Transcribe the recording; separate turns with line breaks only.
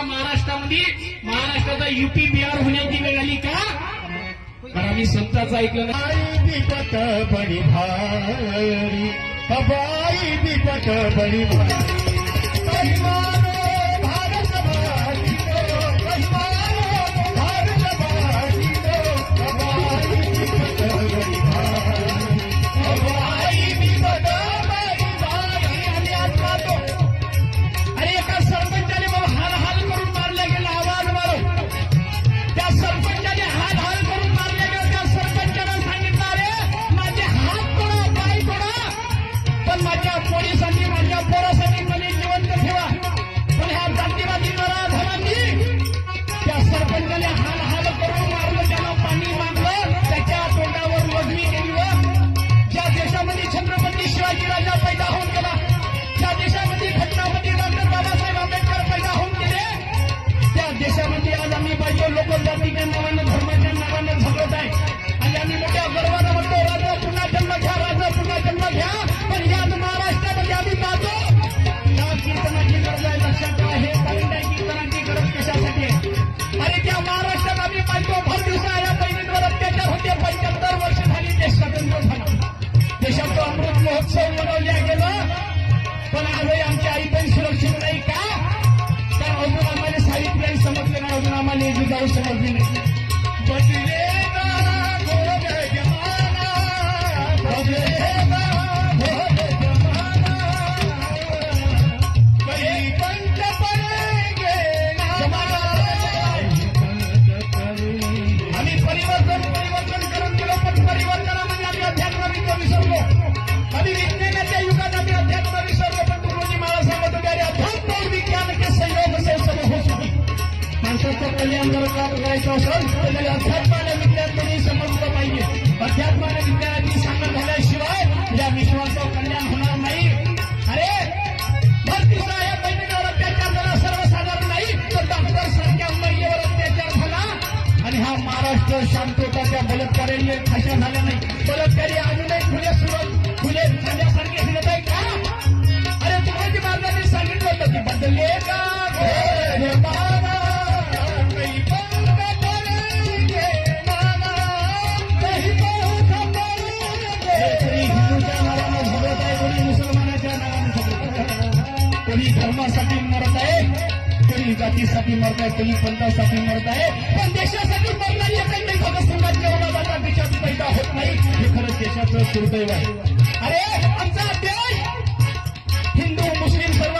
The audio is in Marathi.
महाराष्ट्रामध्ये महाराष्ट्राचा युपी बिहार होण्याची वेळ आली का? कारण आम्ही संतांचं ऐकलं नाही.
दीपक बड़ी भारी हवाई दीपक बड़ी भारी महिमानो भारत भारी महिमानो भारत भारी हवाई दीपक बड़ी भारी हवाई दीपक बड़ी भारी.
आणि आज पाहतो अरे एका सरपंचाने मला हाल हाल करून मारले गेले, आवाज मारो. त्या सरपंचाने हाल हाल करून मारले गेले. त्या सरपंचाने सांगितलं अरे माझे हात तोडा, पाय तोडा, पण माझ्या पोलिसांनी माझ्या पोरासाठी मला जिवंत ठेवा. पण ह्या जातीवादी नराधमांनी त्या सरपंचाने हाल हाल करून मारलं, त्याला पाणी मागलं, त्याच्या तोंडावर लघवी केली. व ज्या देशामध्ये छत्रपती शिवाजी राजा पैदा होऊन गेला, ज्या देशामध्ये घटनापती डॉक्टर बाबासाहेब आंबेडकर पैदा होऊन गेले, त्या देशामध्ये आज आम्ही पाहिजे लोक जातीच्या नावानं धर्माच्या नावानं झगडत आहे. आणि आम्ही मोठ्या गर्वानं म्हणतो राजा पुन्हा जन्म घ्या, राजा पुन्हा जन्म घ्या. पण याच महाराष्ट्रामध्ये आम्ही पाहतो या कीर्तनाची गरज आहे. लक्षात ठेवा, हे पॉईंट आहे. कीर्तनाची गरज कशासाठी आहे? अरे त्या महाराष्ट्रात आम्ही पाहतो भर दिवसा या बहिणींवर अत्याचार होते. 75 वर्ष झाली देश स्वतंत्र झाला, देशाचा अमृत महोत्सव मनवल्या गेला, पण आजही आमच्या आई बहीण सुरक्षित नाही का? कारण अजून आम्हाला सावित्रीबाई समजले नाही, अजून आम्हाला जिजाऊ समजली नाही.
बदलेगा घोर जमाना बदलेगा घोर जमाना कहीं पंच पड़ेंगे
आम्ही परिवर्तन करत गेलो, पण परिवर्तनामध्ये आम्ही अध्यात्माविक विसरलो. आम्ही विज्ञानाच्या युगात आम्ही अध्यात्म विसरलो. पण गुरुजी मला सांगत होते अरे अध्यात्म और विज्ञान के संयोग से सब हो चुकी. माणसाचं कल्याण जर करायचं असेल तर अध्यात्म आणि विज्ञान दोन्ही समजलं पाहिजे. अध्यात्म आणि विज्ञानाची सांगड झाल्याशिवाय या विश्वाचं कल्याण होणार नाही. अरे भर दिवसा या बहिणीवर अत्याचार झाला, सर्वसाधारण नाही तर डॉक्टर सारख्या महिलेवर अत्याचार झाला. आणि हा महाराष्ट्र शांतताच्या बलात्काराने फाशा झाल्या नाही. बलात्कारी अजूनही खुले झाल्यासारखे फिरत आहे का? अरे तुझी महाराजांनी सांगितलं होतं की बदलले का
घोर जमाना कहीं पंच पड़ेंगे नाना कहीं पंच पड़ेंगे.
कोणी हिंदूच्या नावानं झगडत आहे, कोणी मुसलमानाच्या नावानं झगडत आहे, कोणी धर्मासाठी मरत आहे, कोणी जातीसाठी मरत आहे, कोणी पंथासाठी मरत आहे. पण देशासाठी मरणारी एकही भगतसिंगांच्या एवढा देशात पैदा होत नाही. हे खरंच देशाचं दुर्दैव आहे. अरे आमचा देश हिंदू मुस्लिम सर्व